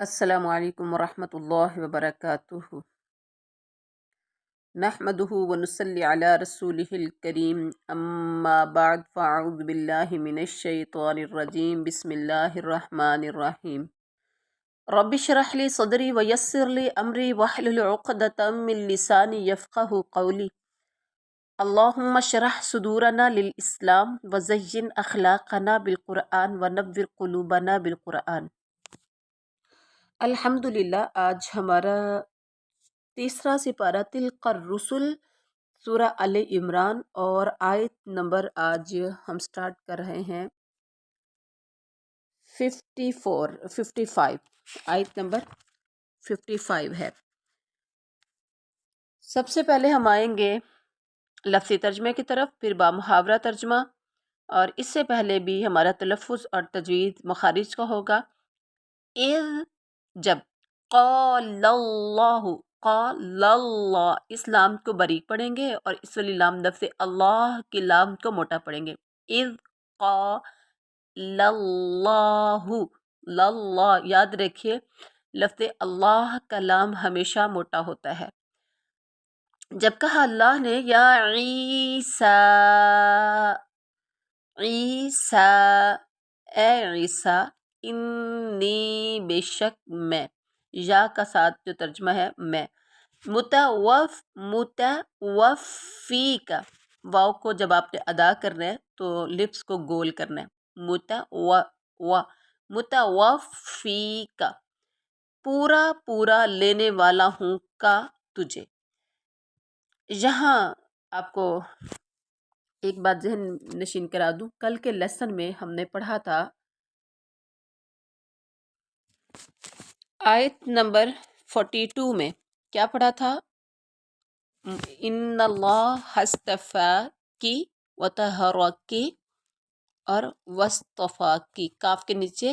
السلام علیکم ورحمۃ اللہ وبرکاتہ۔ نحمده ونصلی علی رسولہ الکریم، اما بعد فاعوذ باللہ من الشیطان الرجیم، بسم اللہ الرحمن الرحیم۔ رب اشرح لی صدری ویسر لی امری واحلل عقدۃ من لسانی یفقہوا قولی۔ اللہم اشرح صدورنا للاسلام وزین اخلاقنا بالقرآن ونور قلوبنا بالقرآن۔ الحمدللہ آج ہمارا تیسرا سپارہ تلک الرسل سورہ آل عمران اور آیت نمبر آج ہم سٹارٹ کر رہے ہیں 55 آیت نمبر 55 ہے۔ سب سے پہلے ہم آئیں گے لفظی ترجمے کی طرف، پھر بامحاورہ ترجمہ، اور اس سے پہلے بھی ہمارا تلفظ اور تجوید مخارج کا ہوگا۔ اذ جب، قال اللہ، قال اللہ، اس لام کو باریک پڑھیں گے اور اس والی لام لفظ اللہ کی لام کو موٹا پڑھیں گے۔ اذ قال اللہ، اللہ یاد رکھیے لفظ اللہ کا لام ہمیشہ موٹا ہوتا ہے۔ جب کہا اللہ نے یا عیسیٰ، عیسیٰ، اے عیسیٰ، انی بے شک میں، یا کا ساتھ جو ترجمہ ہے میں، متوفی کا، واو کو جب آپ نے ادا کرنا ہے تو لپس کو گول کرنا ہے، متوفی کا، پورا پورا لینے والا ہوں کا تجھے۔ یہاں آپ کو ایک بات ذہن نشین کرا دوں، کل کے لیسن میں ہم نے پڑھا تھا آیت نمبر 42 میں کیا پڑھا تھا؟ ان اللہ اصطفاکی وطہرکی اور واصطفاکی، کاف کے نیچے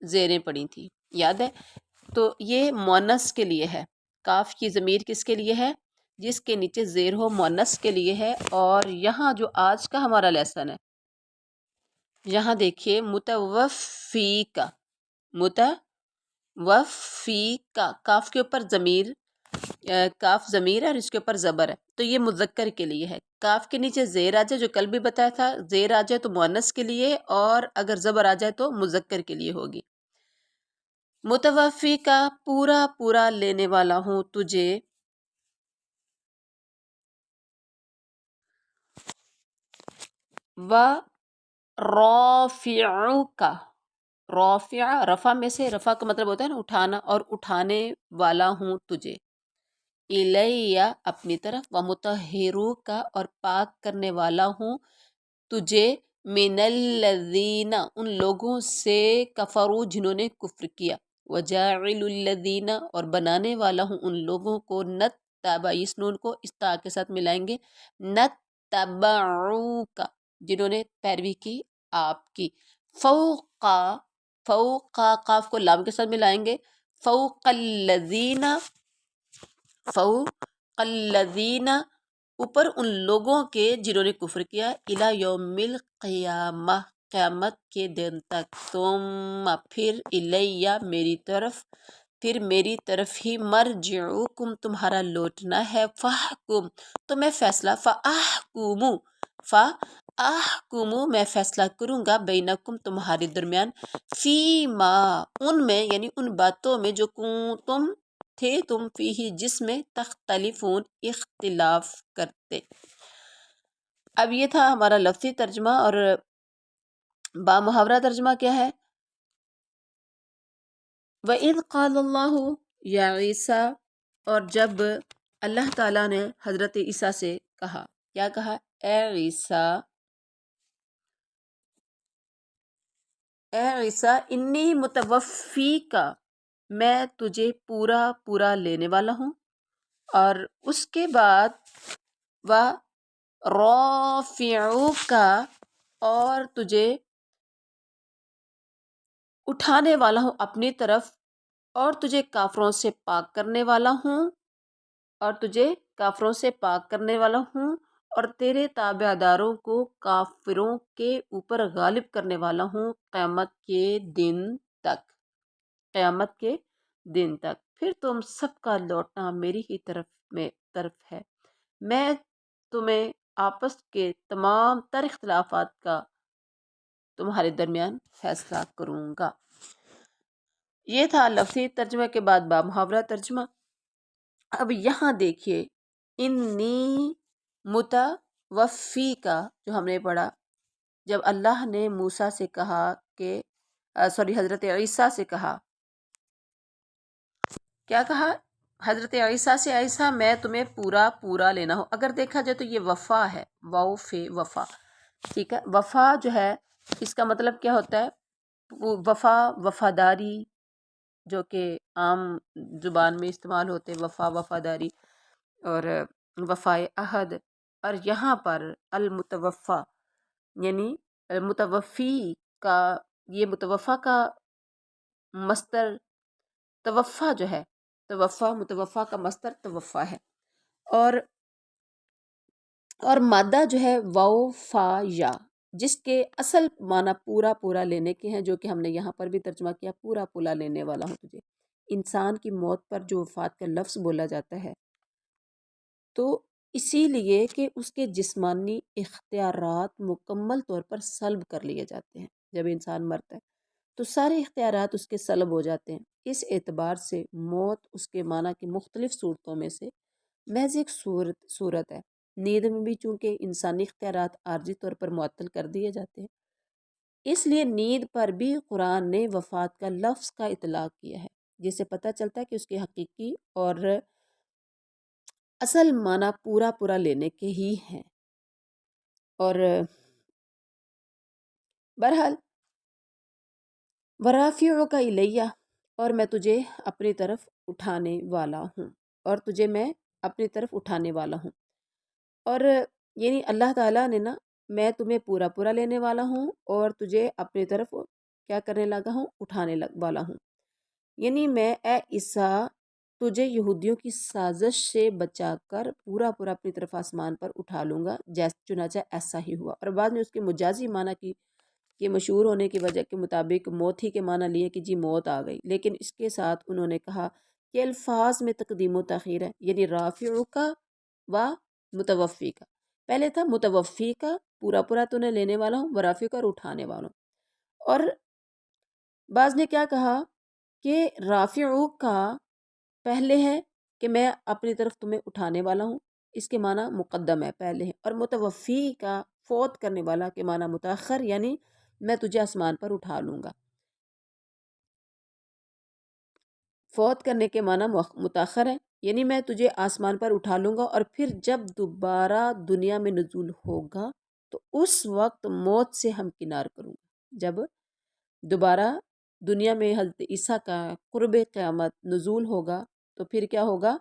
زیریں پڑی تھی، یاد ہے؟ تو یہ مؤنث کے لیے ہے، کاف کی ضمیر کس کے لیے ہے؟ جس کے نیچے زیر ہو، مؤنث کے لیے ہے۔ اور یہاں جو آج کا ہمارا لیسن ہے، یہاں دیکھیے متوفی کا، متوفی کا، کاف کے اوپر ضمیر، کاف ضمیر ہے اور اس کے اوپر زبر ہے، تو یہ مذکر کے لیے ہے۔ کاف کے نیچے زیر آ جائے، جو کل بھی بتایا تھا، زیر آ جائے تو مؤنث کے لیے، اور اگر زبر آ جائے تو مذکر کے لیے ہوگی۔ متوفی کا، پورا پورا لینے والا ہوں تجھے، و رافعو کا، رافع رفع میں سے، رفع کا مطلب ہوتا ہے نا اٹھانا، اور اٹھانے والا ہوں تجھے، الیہ اپنی طرف، و مطہرو کا، اور پاک کرنے والا ہوں تجھے، من الذین ان لوگوں سے، کفروا جنہوں نے کفر کیا، وجاعل الذین اور بنانے والا ہوں ان لوگوں کو، نتبع اس نون کو اس تا کے ساتھ ملائیں گے، نتبعوک جنہوں نے پیروی کی آپ کی، فوقا، فوقا قاف کو لام کے ساتھ ملائیں گے، فوق الذین، فوق الذین اوپر ان لوگوں کے جنہوں نے کفر کیا، الی یوم القیامہ قیامت کے دن تک، ثم پھر، الیہ میری طرف، پھر میری طرف ہی، مرجعوکم تمہارا لوٹنا ہے، فاحکم تو میں فیصلہ، فاحکمو، فاحکمو میں فیصلہ کروں گا، بینکم تمہارے درمیان، فیما ان میں، یعنی ان باتوں میں، جو تم تھے تم فیہ جس میں، تختلفون اختلاف کرتے۔ اب یہ تھا ہمارا لفظی ترجمہ، اور بامحاورہ ترجمہ کیا ہے؟ وَإِذْ قَالَ اللَّهُ یا عیسیٰ، اور جب اللہ تعالیٰ نے حضرت عیسیٰ سے کہا، کیا کہا؟ اے عیسیٰ، اے عیسیٰ، انی متوفی کا، میں تجھے پورا پورا لینے والا ہوں، اور اس کے بعد و رافعوک کا، اور تجھے اٹھانے والا ہوں اپنی طرف، اور تجھے کافروں سے پاک کرنے والا ہوں، اور تجھے کافروں سے پاک کرنے والا ہوں، اور تیرے تابع داروں کو کافروں کے اوپر غالب کرنے والا ہوں قیامت کے دن تک، قیامت کے دن تک، پھر تم سب کا لوٹنا میری ہی طرف ہے۔ میں تمہیں آپس کے تمام تر اختلافات کا تمہارے درمیان فیصلہ کروں گا۔ یہ تھا لفظی ترجمے کے بعد با محاورہ ترجمہ۔ اب یہاں دیکھیے، انی متوفی کا جو ہم نے پڑھا، جب اللہ نے موسیٰ سے کہا کہ حضرت عیسیٰ سے کہا، کیا کہا؟ حضرت عیسیٰ سے، عیسیٰ میں تمہیں پورا لینا ہو۔ اگر دیکھا جائے تو یہ وفا ہے، واو فے وفا، ٹھیک ہے۔ وفا جو ہے اس کا مطلب کیا ہوتا ہے؟ وفا، وفاداری، جو کہ عام زبان میں استعمال ہوتے، وفا، وفاداری اور وفائے عہد۔ اور یہاں پر المتوفا یعنی متوفی کا، یہ متوفا کا مصدر توفا جو ہے، متوفا کا مصدر توفا ہے، اور مادہ جو ہے واو فا یا، جس کے اصل معنی پورا لینے کے ہیں، جو کہ ہم نے یہاں پر بھی ترجمہ کیا، پورا لینے والا ہوں تجھے۔ انسان کی موت پر جو وفات کا لفظ بولا جاتا ہے تو اسی لیے کہ اس کے جسمانی اختیارات مکمل طور پر سلب کر لیے جاتے ہیں۔ جب انسان مرتا ہے تو سارے اختیارات اس کے سلب ہو جاتے ہیں۔ اس اعتبار سے موت اس کے معنی کی مختلف صورتوں میں سے محض ایک صورت ہے۔ نیند میں بھی چونکہ انسانی اختیارات عارضی طور پر معطل کر دیے جاتے ہیں، اس لیے نیند پر بھی قرآن نے وفات کا لفظ کا اطلاق کیا ہے، جس سے پتہ چلتا ہے کہ اس کے حقیقی اور اصل معنی پورا لینے کے ہی ہیں۔ اور بہرحال ورافعک الیہ، اور میں تجھے اپنی طرف اٹھانے والا ہوں، اور تجھے میں اپنی طرف اٹھانے والا ہوں۔ اور یعنی اللہ تعالیٰ نے میں تمہیں پورا لینے والا ہوں اور تجھے اپنی طرف کیا کرنے لگا ہوں؟ اٹھانے والا ہوں۔ یعنی میں اے عیسیٰ تجھے یہودیوں کی سازش سے بچا کر پورا اپنی طرف آسمان پر اٹھا لوں گا، چنانچہ ایسا ہی ہوا۔ اور بعد میں اس کے مجازی معنی کی کہ مشہور ہونے کی وجہ کے مطابق موت ہی کے معنی لیے کہ جی موت آ گئی، لیکن اس کے ساتھ انہوں نے کہا کہ الفاظ میں تقدیم و تاخیر ہے، یعنی رافعو کا و متوفی کا۔ پہلے تھا متوفی کا، پورا تو نے لینے والا ہوں، ورافع کا، اور اٹھانے والا ہوں۔ اور بعض نے کیا کہا کہ رافعو کا پہلے ہے کہ میں اپنی طرف تمہیں اٹھانے والا ہوں، اس کے معنی مقدم ہے، پہلے ہے، اور متوفی کا فوت کرنے والا کے معنی متاخر، یعنی میں تجھے آسمان پر اٹھا لوں گا۔ فوت کرنے کے معنی متاخر ہے، یعنی میں تجھے آسمان پر اٹھا لوں گا، اور پھر جب دوبارہ دنیا میں نزول ہوگا تو اس وقت موت سے ہمکنار کروں گا۔ جب دوبارہ دنیا میں حضرت عیسیٰ کا قرب قیامت نزول ہوگا تو پھر کیا ہوگا؟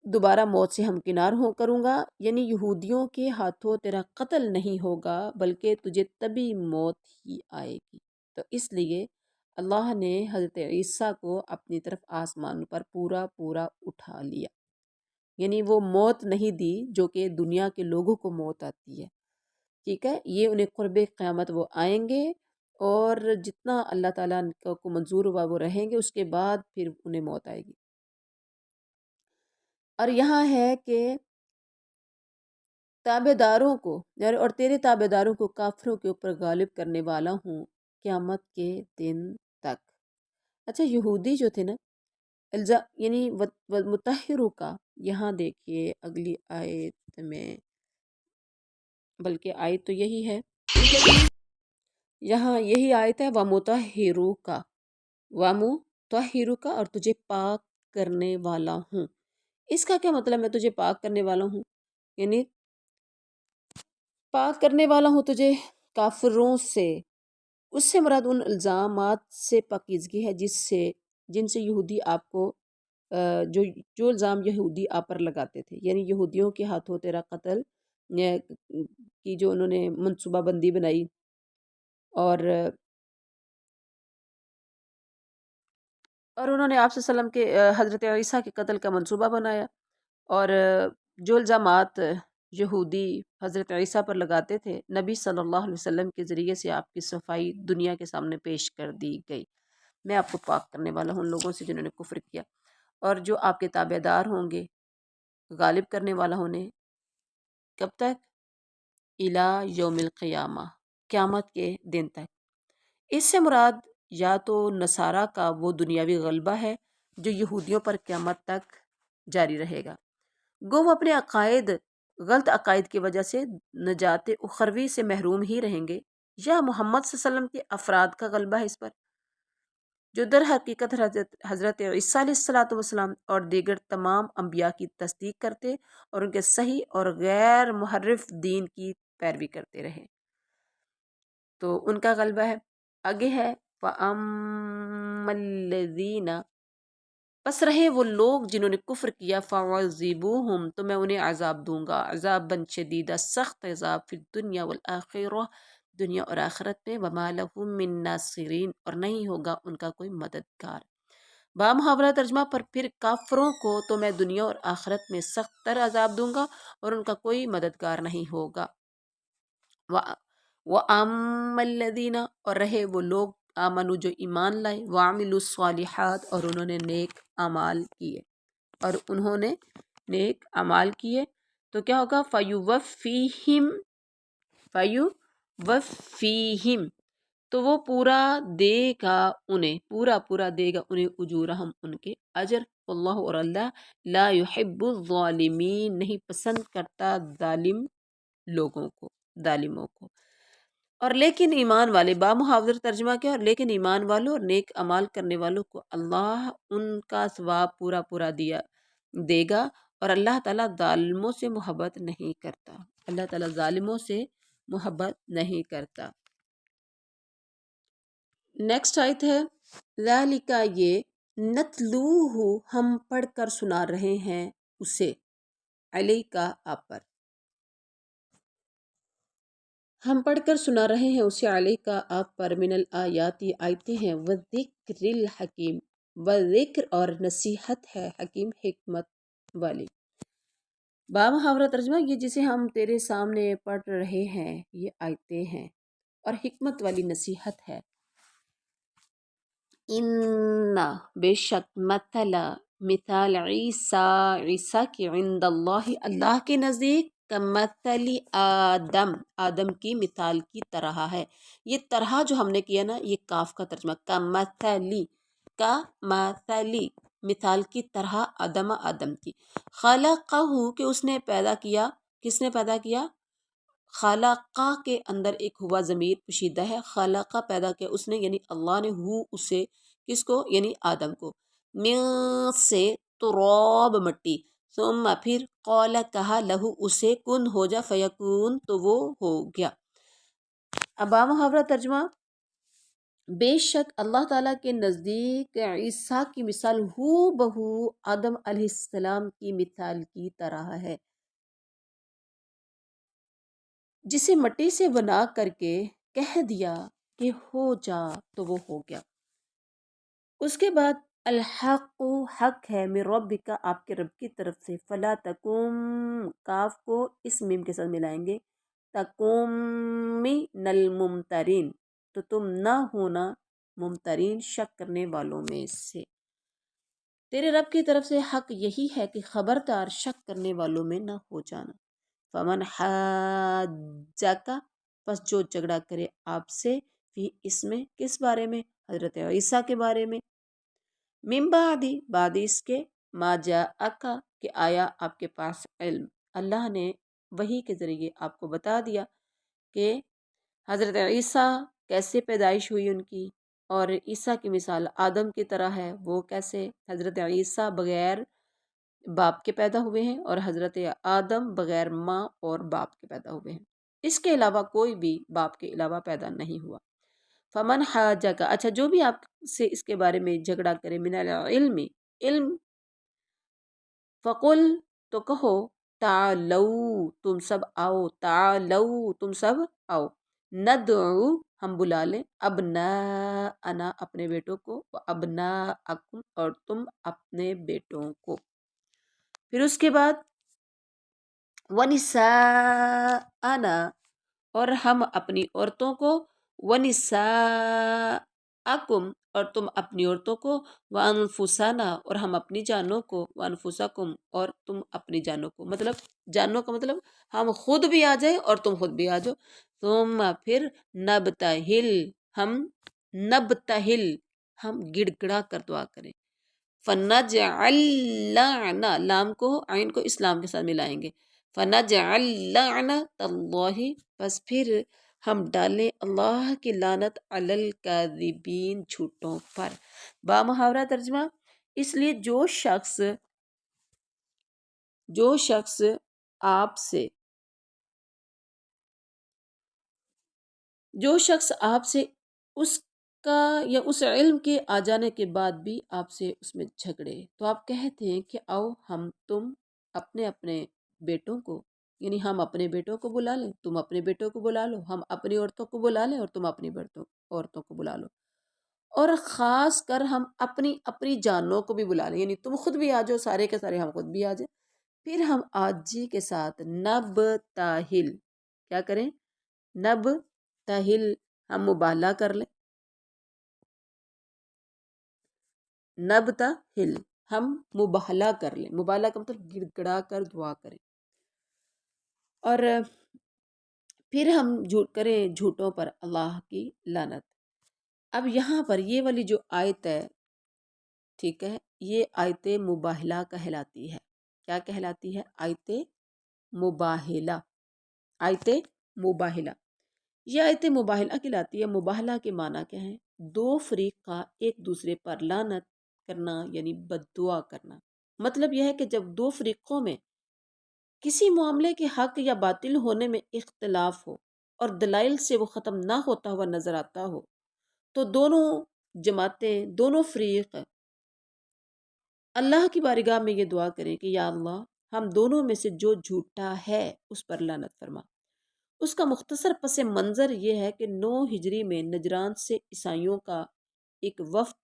دوبارہ موت سے ہمکنار کروں گا، یعنی یہودیوں کے ہاتھوں تیرا قتل نہیں ہوگا بلکہ تجھے طبی موت ہی آئے گی۔ تو اس لیے اللہ نے حضرت عیسیٰ کو اپنی طرف آسمان پر پورا اٹھا لیا، یعنی وہ موت نہیں دی جو کہ دنیا کے لوگوں کو موت آتی ہے، ٹھیک ہے۔ یہ انہیں قرب قیامت وہ آئیں گے، اور جتنا اللہ تعالیٰ کو منظور ہوا وہ رہیں گے، اس کے بعد پھر انہیں موت آئے گی۔ اور یہاں ہے کہ تابع داروں کو، اور تیرے تابع داروں کو کافروں کے اوپر غالب کرنے والا ہوں قیامت کے دن تک۔ اچھا، یہودی جو تھے یعنی مطہروں کا، یہاں دیکھیے اگلی آیت میں، بلکہ آیت تو یہی ہے، یہاں یہی آیت ہے، وَمُطَہِّرُ کا، وَمُطَہِّرُ کا، اور تجھے پاک کرنے والا ہوں۔ اس کا کیا مطلب؟ میں تجھے پاک کرنے والا ہوں، یعنی پاک کرنے والا ہوں تجھے کافروں سے۔ اس سے مراد ان الزامات سے پاکیزگی ہے جن سے یہودی آپ کو جو الزام یہودی آپ پر لگاتے تھے، یعنی یہودیوں کے ہاتھوں تیرا قتل کی جو انہوں نے منصوبہ بندی بنائی، اور انہوں نے آپ صلی اللہ علیہ وسلم کے حضرت عیسیٰ کے قتل کا منصوبہ بنایا، اور جو الزامات یہودی حضرت عیسیٰ پر لگاتے تھے، نبی صلی اللہ علیہ وسلم کے ذریعے سے آپ کی صفائی دنیا کے سامنے پیش کر دی گئی۔ میں آپ کو پاک کرنے والا ہوں ان لوگوں سے جنہوں نے کفر کیا، اور جو آپ کے تابع دار ہوں گے غالب کرنے والا ہونے، کب تک؟ الی یوم القیامہ، قیامت کے دن تک۔ اس سے مراد یا تو نصارہ کا وہ دنیاوی غلبہ ہے جو یہودیوں پر قیامت تک جاری رہے گا، گو وہ اپنے عقائد، غلط عقائد کی وجہ سے نجات اخروی سے محروم ہی رہیں گے، یا محمد صلی اللہ علیہ وسلم کے افراد کا غلبہ ہے اس پر، جو در حقیقت حضرت عیسیٰ علیہ السلام اور دیگر تمام انبیاء کی تصدیق کرتے اور ان کے صحیح اور غیر محرف دین کی پیروی کرتے رہے، تو ان کا غلبہ ہے۔ آگے ہے فَأَمَّا الَّذِينَ، پس رہے وہ لوگ جنہوں نے کفر کیا، فَعَذِّبُوهُمْ، تو میں انہیں عذاب دوں گا، عذابًا شدیدہ، سخت عذاب، فی الدنیا والآخرہ، دنیا اور آخرت میں، وَمَا لَهُم مِّن نَاصِرِينَ، اور نہیں ہوگا ان کا کوئی مددگار۔ بامحاورہ ترجمہ پر پھر کافروں کو تو میں دنیا اور آخرت میں سخت تر عذاب دوں گا اور ان کا کوئی مددگار نہیں ہوگا۔ وَأَمَّا الَّذِينَ، اور رہے وہ لوگ، آمنوا جو ایمان لائے، وَعَمِلُوا الصَّالِحَاتِ، اور انہوں نے نیک اعمال کیے، تو کیا ہوگا؟ فَيُوَفِّيهِمْ، تو وہ پورا دے گا انہیں، پورا دے گا انہیں، اجورہم، ان کے اجر، اللہ، اور اللہ، لا يحب الظالمین، نہیں پسند کرتا ظالموں کو۔ اور لیکن ایمان والے، بامحاور ترجمہ کیا؟ اور لیکن ایمان والوں اور نیک اعمال کرنے والوں کو اللہ ان کا ثواب پورا دے گا، اور اللہ تعالیٰ ظالموں سے محبت نہیں کرتا۔ نیکسٹ آیت ہے ذالک، یہ، نتلوہ، ہم پڑھ کر سنا رہے ہیں اسے، علیکا، آپ پر، ہم پڑھ کر سنا رہے ہیں اسے، علیکا، آپ پر، من الآیات، آیتیں ہیں، والذکر الحکیم، والذکر، اور نصیحت ہے، حکیم، حکمت والی۔ بامحاورہ ترجمہ، یہ جسے ہم تیرے سامنے پڑھ رہے ہیں یہ آیتیں ہیں اور حکمت والی نصیحت ہے۔ ان، بے شک، مثال عیسیٰ کی، عند اللہ، اللہ کے نزدیک، کمثل آدم کی مثال کی طرح ہے۔ یہ طرح جو ہم نے کیا نا، یہ کاف کا ترجمہ، کمثلی، مثال کی طرح، آدم کی، خلقہ، کہ اس نے پیدا کیا، کس نے پیدا کیا؟ خلقہ کے اندر ایک ہوا ضمیر پوشیدہ ہے، خلقہ پیدا کیا اس نے، یعنی اللہ نے، اسے، کس کو؟ یعنی آدم کو، من سے، تراب، مٹی، ثم، پھر، قال، کہا، لہو، اسے، کن، ہو جا، فیکون، تو وہ ہو گیا۔ اب بامحاورہ ترجمہ، بے شک اللہ تعالیٰ کے نزدیک عیسیٰ کی مثال بہو آدم علیہ السلام کی مثال کی طرح ہے، جسے مٹی سے بنا کر کے کہہ دیا کہ ہو جا تو وہ ہو گیا۔ اس کے بعد الحق، حق ہے، من ربک، آپ کے رب کی طرف سے، فلا تکم، کاف کو اس میم کے ساتھ ملائیں گے، تکم من الممترین، تو تم نہ ہونا ممترین، شک کرنے والوں میں سے۔ تیرے رب کی طرف سے حق یہی ہے کہ خبردار، شک کرنے والوں میں نہ ہو جانا۔ فمن حاجک، پس جو جھگڑا کرے آپ سے، فی، اس میں، کس بارے میں؟ حضرت عیسیٰ کے بارے میں، من بعد اس کے، ما جاءک، کہ آیا آپ کے پاس علم، اللہ نے وحی کے ذریعے آپ کو بتا دیا کہ حضرت عیسیٰ کیسے پیدائش ہوئی ان کی، اور عیسیٰ کی مثال آدم کی طرح ہے، وہ کیسے؟ حضرت عیسیٰ بغیر باپ کے پیدا ہوئے ہیں اور حضرت آدم بغیر ماں اور باپ کے پیدا ہوئے ہیں، اس کے علاوہ کوئی بھی باپ کے علاوہ پیدا نہیں ہوا۔ فمن حاجک، اچھا، جو بھی آپ سے اس کے بارے میں جھگڑا کرے، من العلم، علم، فقل، تو کہو، تعالو، تم سب آؤ، تعالو، تم سب آؤ، ندعو، ہم بلا لیں، ابناءنا، اپنے بیٹوں کو، وابناءکم، اور تم اپنے بیٹوں کو۔ پھر اس کے بعد ونساءنا، اور ہم اپنی عورتوں کو، ونساء اکم اور تم اپنی عورتوں کو، وانفسنا اور ہم اپنی جانوں کو، وانفسکم اور تم اپنی جانوں کو، مطلب جانوں کا مطلب ہم خود بھی آ جائیں اور تم خود بھی آ جاؤ، ثم پھر نبتہل ہم، نبتہل ہم گڑ گڑا کر دعا کریں، فنجعل لعنہ لام کو عین کو اسلام کے ساتھ ملائیں گے، فنجعل لعنت اللہ بس پھر ہم ڈالیں اللہ کی لعنت علی الکاذبین جھوٹوں پر۔ با محاورہ ترجمہ، اس لیے جو شخص آپ سے اس کا یا اس علم کے آ جانے کے بعد بھی آپ سے اس میں جھگڑے، تو آپ کہتے ہیں کہ آؤ تم اپنے اپنے بیٹوں کو، یعنی ہم اپنے بیٹوں کو بلا لیں، تم اپنے بیٹوں کو بلا لو، ہم اپنی عورتوں کو بلا لیں اور تم اپنی عورتوں کو بلا لو، اور خاص کر ہم اپنی اپنی جانوں کو بھی بلا لیں، یعنی تم خود بھی آ جاؤ، سارے کے سارے ہم خود بھی آ جائیں، پھر ہم آجی کے ساتھ نب تاہل کیا کریں، نب تاہل ہم مبالغہ کر لیں، نب تاہل ہم مبالغہ کر لیں، مبالغہ کا مطلب گڑ گڑا کر دعا کریں، اور پھر ہم کریں جھوٹوں پر اللہ کی لعنت۔ اب یہاں پر یہ والی جو آیت ہے، ٹھیک ہے، یہ آیت مباہلہ کہلاتی ہے، کیا کہلاتی ہے؟ آیت مباہلہ، آیت مباہلہ، یہ آیت مباہلہ کہلاتی ہے۔ مباہلہ کے معنی کیا ہیں؟ دو فریق کا ایک دوسرے پر لعنت کرنا، یعنی بد دعا کرنا، مطلب یہ ہے کہ جب دو فریقوں میں کسی معاملے کے حق یا باطل ہونے میں اختلاف ہو اور دلائل سے وہ ختم نہ ہوتا ہوا نظر آتا ہو، تو دونوں جماعتیں، دونوں فریق اللہ کی بارگاہ میں یہ دعا کریں کہ یا اللہ ہم دونوں میں سے جو جھوٹا ہے اس پر لعنت فرما۔ اس کا مختصر پس منظر یہ ہے کہ 9 ہجری میں نجران سے عیسائیوں کا ایک وفد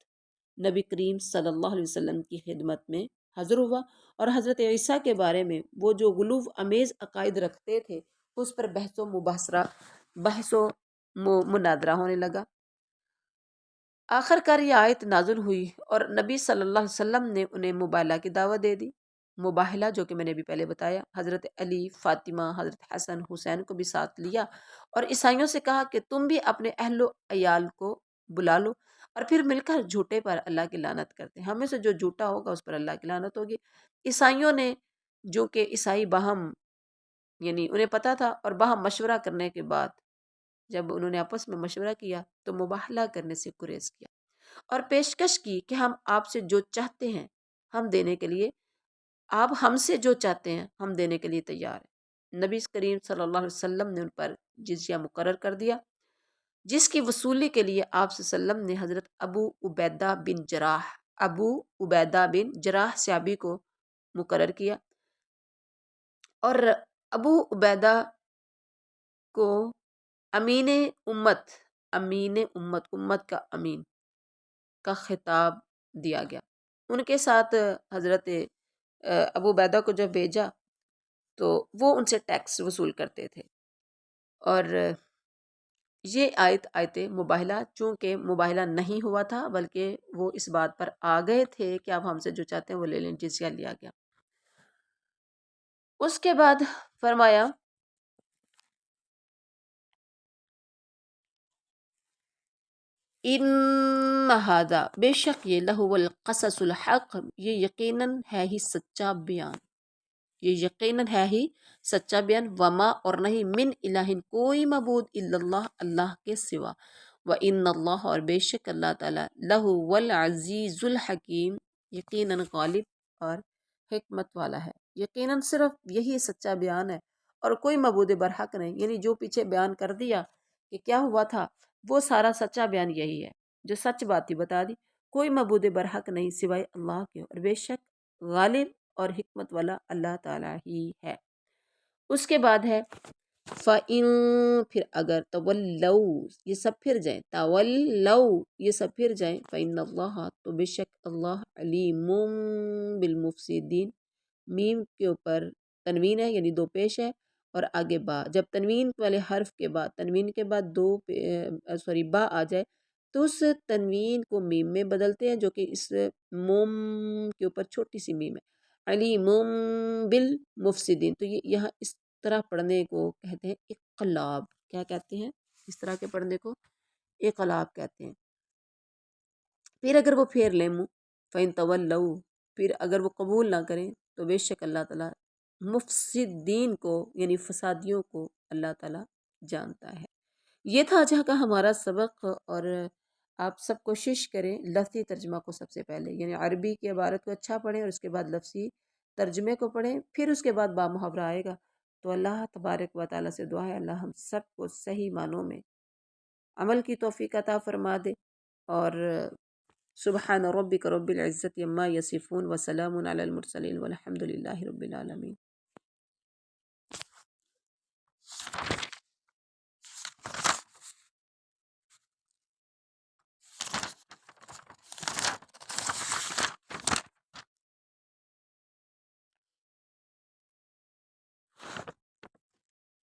نبی کریم صلی اللہ علیہ وسلم کی خدمت میں حاضر ہوا، اور حضرت عیسیٰ کے بارے میں وہ جو غلو امیز عقائد رکھتے تھے اس پر بحث و مناظرہ ہونے لگا۔ آخر کار یہ آیت نازل ہوئی اور نبی صلی اللہ علیہ وسلم نے انہیں مباہلہ کی دعوت دے دی۔ مباہلہ جو کہ میں نے بھی پہلے بتایا، حضرت علی، فاطمہ، حضرت حسن، حسین کو بھی ساتھ لیا اور عیسائیوں سے کہا کہ تم بھی اپنے اہل و عیال کو بلا لو اور پھر مل کر جھوٹے پر اللہ کی لعنت کرتے ہیں، ہمیں سے جو جھوٹا ہوگا اس پر اللہ کی لعنت ہوگی۔ عیسائیوں نے، جو کہ عیسائی باہم، یعنی انہیں پتہ تھا، اور باہم مشورہ کرنے کے بعد جب انہوں نے آپس میں مشورہ کیا تو مباہلہ کرنے سے گریز کیا اور پیشکش کی کہ ہم آپ سے جو چاہتے ہیں ہم دینے کے لیے، آپ ہم سے جو چاہتے ہیں ہم دینے کے لیے تیار ہیں۔ نبی کریم صلی اللہ علیہ وسلم نے ان پر جزیہ مقرر کر دیا، جس کی وصولی کے لیے آپ صلی اللہ علیہ وسلم نے حضرت ابو عبیدہ بن جراح صحابی کو مقرر کیا، اور ابو عبیدہ کو امین امت کا امین کا خطاب دیا گیا۔ ان کے ساتھ حضرت ابو عبیدہ کو جب بھیجا تو وہ ان سے ٹیکس وصول کرتے تھے، اور یہ آیت مباہلہ، چونکہ مباہلہ نہیں ہوا تھا بلکہ وہ اس بات پر آ گئے تھے کہ آپ ہم سے جو چاہتے ہیں وہ لے لیں، جزیہ لیا گیا۔ اس کے بعد فرمایا ان ھذا بے شک یہ لہو القصص الحق، یہ یقیناً ہے ہی سچا بیان، یہ یقیناً ہے ہی سچا بیان، وما اور نہیں، من الہ کوئی معبود الا اللہ اللہ کے سوا، وان اللہ اور بے شک اللہ تعالی لہو العزیز الحکیم یقیناً غالب اور حکمت والا ہے، یقیناً صرف یہی سچا بیان ہے اور کوئی معبود برحق نہیں، یعنی جو پیچھے بیان کر دیا کہ کیا ہوا تھا وہ سارا سچا بیان یہی ہے، جو سچ بات ہی بتا دی، کوئی معبود برحق نہیں سوائے اللہ کے، اور بے شک غالب اور حکمت والا اللہ تعالیٰ ہی ہے۔ اس کے بعد ہے فَإِن پھر اگر تولوا یہ سب پھر جائیں، تولوا یہ سب پھر جائیں، فَإِنَّ اللَّهَ تو بے شک اللہ علیم بالمفسدین، میم کے اوپر تنوین ہے یعنی دو پیش ہے اور آگے با، جب تنوین والے حرف کے بعد، تنوین کے بعد با آ جائے تو اس تنوین کو میم میں بدلتے ہیں، جو کہ اس موم کے اوپر چھوٹی سی میم ہے، علیم بالمفسدین، تو یہ یہاں اس طرح پڑھنے کو کہتے ہیں اقلاب۔ کیا کہتے ہیں اس طرح کے پڑھنے کو؟ اقلاب کہتے ہیں۔ پھر اگر وہ پھیر لیں منہ، فَإِن تَوَلَّوْا، پھر اگر وہ قبول نہ کریں تو بے شک اللہ تعالیٰ مفسدین کو یعنی فسادیوں کو اللہ تعالیٰ جانتا ہے۔ یہ تھا آج کا ہمارا سبق، اور آپ سب کوشش کریں لفظی ترجمہ کو سب سے پہلے، یعنی عربی کی عبارت کو اچھا پڑھیں اور اس کے بعد لفظی ترجمے کو پڑھیں، پھر اس کے بعد با محاورہ آئے گا۔ تو اللہ تبارک و تعالیٰ سے دعا ہے اللہ ہم سب کو صحیح معنوں میں عمل کی توفیق عطا فرما دے، اور سبحان ربک رب العزت عما یصفون وسلام علی المرسلین والحمد للہ رب العالمین۔